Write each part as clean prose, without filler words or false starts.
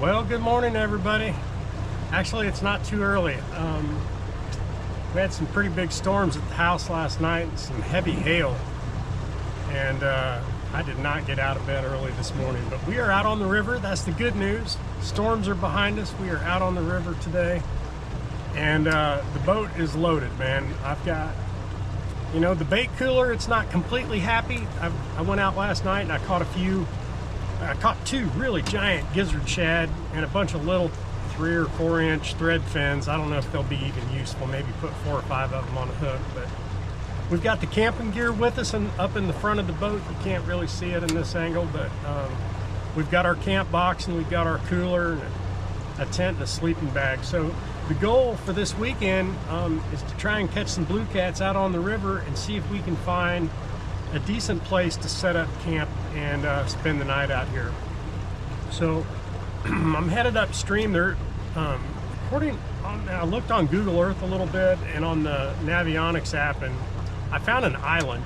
Well, good morning, everybody. Actually, it's not too early. We had some pretty big storms at the house last night and some heavy hail. And I did not get out of bed early this morning, but we are out on the river. That's the good news. Storms are behind us. We are out on the river today. And the boat is loaded, man. I've got, you know, the bait cooler, it's not completely happy. I went out last night and I caught two really giant gizzard shad and a bunch of little 3 or 4 inch thread fins. I don't know if they'll be even useful. Maybe put 4 or 5 of them on a hook, but we've got the camping gear with us and up in the front of the boat. You can't really see it in this angle, but we've got our camp box and we've got our cooler and a tent and a sleeping bag. So the goal for this weekend is to try and catch some blue cats out on the river and see if we can find a decent place to set up camp and spend the night out here. So I'm headed upstream there. I looked on Google Earth a little bit and on the Navionics app, and I found an island,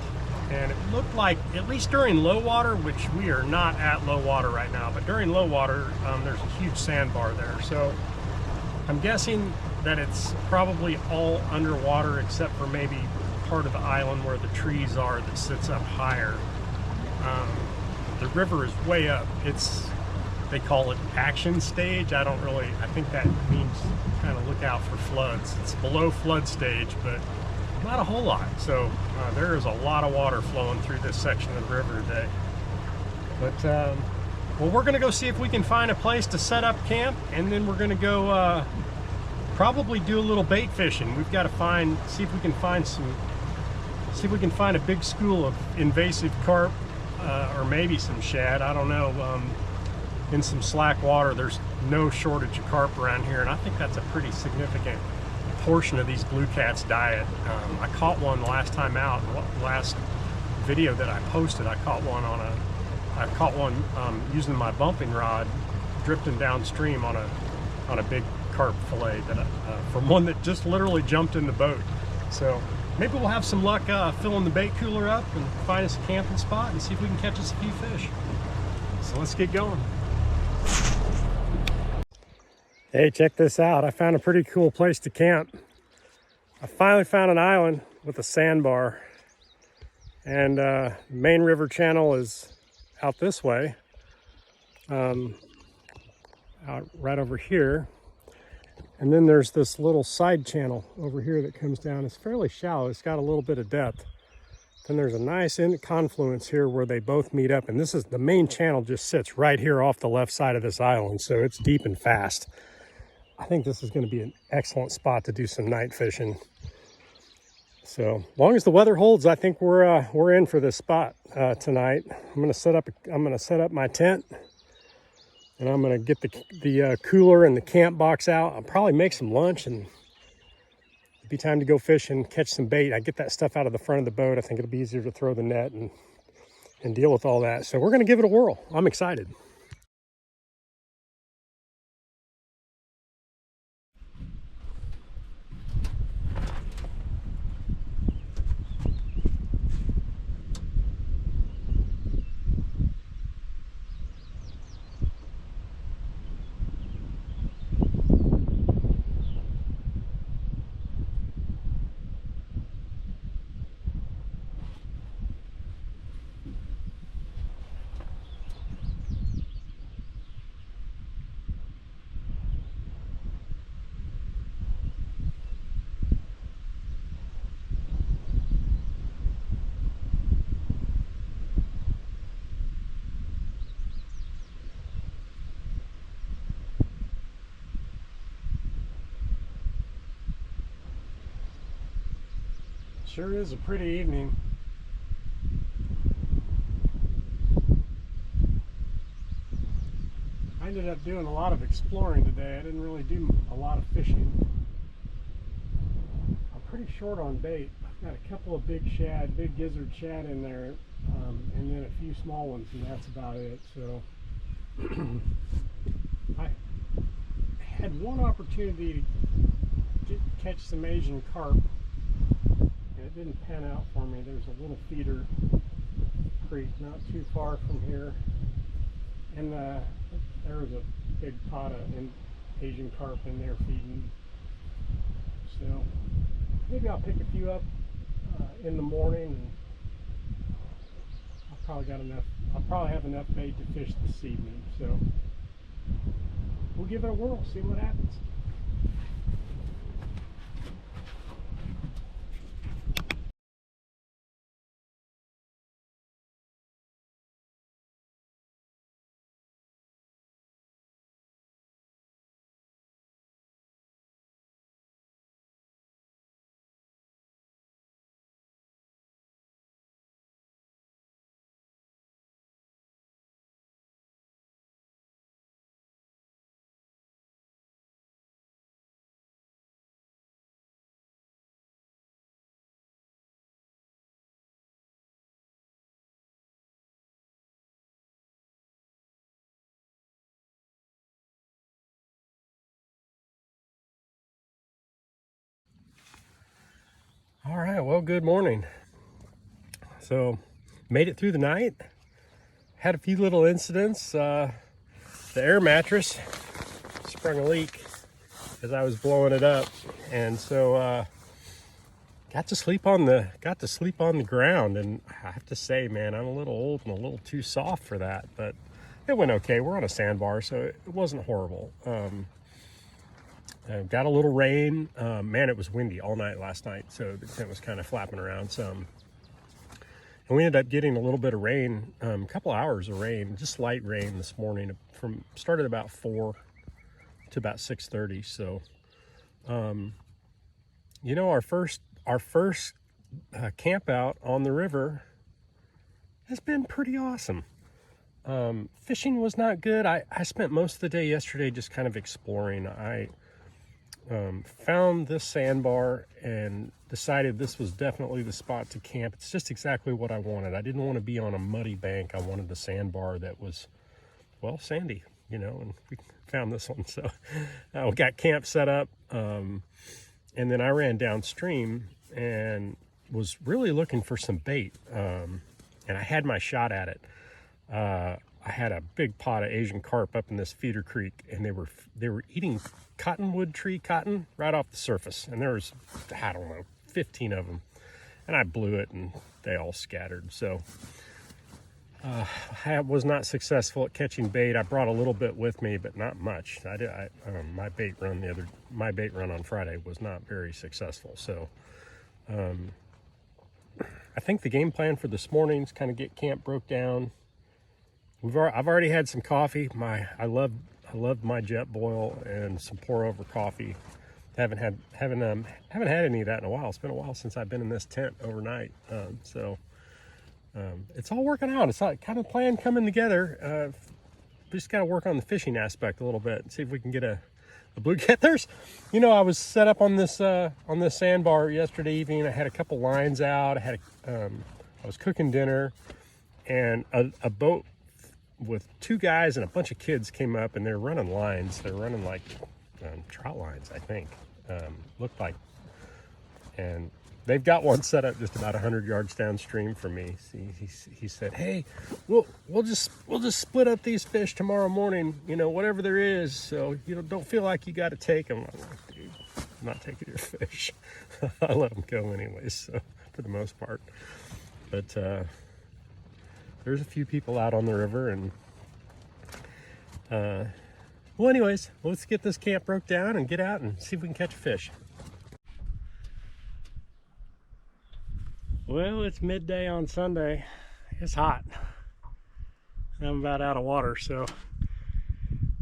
and it looked like, at least during low water, which we are not at low water right now, but during low water there's a huge sandbar there. So I'm guessing that it's probably all underwater except for maybe part of the island where the trees are that sits up higher. The river is way up. They call it action stage. I think that means kind of look out for floods. It's below flood stage, but not a whole lot. So there is a lot of water flowing through this section of the river today. But well, we're gonna go see if we can find a place to set up camp, and then we're gonna go probably do a little bait fishing. We've got to see if we can find a big school of invasive carp or maybe some shad. I don't know. In some slack water, there's no shortage of carp around here, and I think that's a pretty significant portion of these blue cats' diet. I caught one the last time out. Last video that I posted, I caught one using my bumping rod, drifting downstream on a big carp fillet from one that just literally jumped in the boat. So maybe we'll have some luck filling the bait cooler up and find us a camping spot and see if we can catch us a few fish. So let's get going. Hey, check this out. I found a pretty cool place to camp. I finally found an island with a sandbar, and the main river channel is out this way, out right over here. And then there's this little side channel over here that comes down. It's fairly shallow. It's got a little bit of depth. Then there's a nice confluence here where they both meet up. And this is the main channel, just sits right here off the left side of this island. So it's deep and fast. I think this is going to be an excellent spot to do some night fishing. So as long as the weather holds, I think we're in for this spot tonight. I'm going to set up my tent. And I'm going to get the cooler and the camp box out. I'll probably make some lunch, and it'll be time to go fish and catch some bait. I get that stuff out of the front of the boat. I think it'll be easier to throw the net and deal with all that. So we're going to give it a whirl. I'm excited. Sure is a pretty evening. I ended up doing a lot of exploring today. I didn't really do a lot of fishing. I'm pretty short on bait. I've got a couple of big gizzard shad in there, and then a few small ones, and that's about it. So I had one opportunity to catch some Asian carp. It didn't pan out for me. There's a little feeder creek not too far from here, and there was a big pot of Asian carp in there feeding. So maybe I'll pick a few up in the morning, and I'll probably have enough bait to fish this evening. So we'll give it a whirl, see what happens. All right, well, good morning. So made it through the night. Had a few little incidents. The air mattress sprung a leak as I was blowing it up, and so got to sleep on the ground. And I have to say, man, I'm a little old and a little too soft for that, but it went okay. We're on a sandbar, so it wasn't horrible. Got a little rain. Man, it was windy all night last night, so the tent was kind of flapping around some. And we ended up getting a little bit of rain, a couple hours of rain, just light rain this morning. Started about 4 to about 6:30. So, you know, our first camp out on the river has been pretty awesome. Fishing was not good. I spent most of the day yesterday just kind of exploring. I found this sandbar and decided this was definitely the spot to camp. It's just exactly what I wanted. I didn't want to be on a muddy bank. I wanted a sandbar that was, well, sandy, you know, and we found this one. So we got camp set up, and then I ran downstream and was really looking for some bait, and I had my shot at it. I had a big pot of Asian carp up in this feeder creek, and they were eating cottonwood tree cotton right off the surface, and there was, I don't know, 15 of them, and I blew it and they all scattered. So I was not successful at catching bait. I brought a little bit with me, but not much. My bait run on Friday was not very successful. So I think the game plan for this morning is kind of get camp broke down. I've already had some coffee. I love my jet boil and some pour over coffee. Haven't had any of that in a while. It's been a while since I've been in this tent overnight. So it's all working out. It's kind of plan coming together. We just got to work on the fishing aspect a little bit and see if we can get a blue cat. I was set up on this sandbar yesterday evening. I had a couple lines out. I was cooking dinner, and a boat with 2 guys and a bunch of kids came up, and they're running lines. They're running like trout lines, I think. Looked like, and they've got one set up just about 100 yards downstream from me. He said, "Hey, we'll just split up these fish tomorrow morning. You know, whatever there is. So don't feel like you got to take them." I'm like, "Dude, I'm not taking your fish." I let them go anyways, so for the most part. But there's a few people out on the river, and well, anyways, let's get this camp broke down and get out and see if we can catch a fish. Well, it's midday on Sunday. It's hot. I'm about out of water, so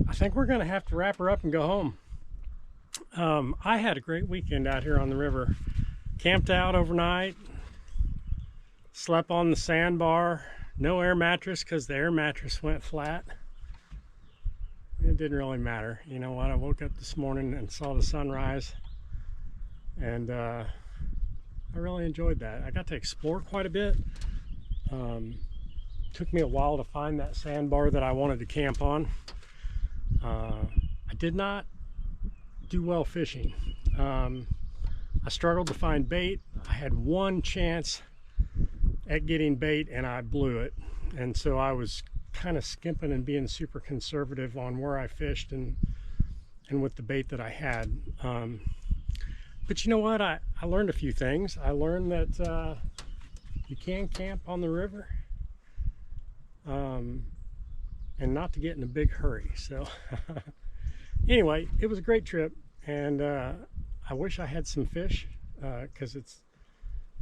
I think we're gonna have to wrap her up and go home. I had a great weekend out here on the river. Camped out overnight, slept on the sandbar. No air mattress because the air mattress went flat. It didn't really matter. You know what? I woke up this morning and saw the sunrise, and I really enjoyed that. I got to explore quite a bit. Took me a while to find that sandbar that I wanted to camp on. I did not do well fishing. I struggled to find bait. I had one chance at getting bait and I blew it, and so I was kind of skimping and being super conservative on where I fished and with the bait that I had. But you know what? I learned a few things. I learned that you can camp on the river, and not to get in a big hurry. So anyway, it was a great trip, and I wish I had some fish, because it's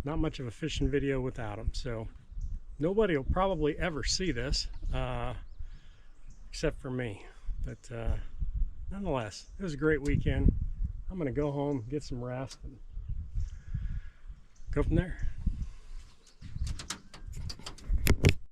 not much of a fishing video without them. So nobody will probably ever see this, except for me. But nonetheless, it was a great weekend. I'm going to go home, get some rest, and go from there.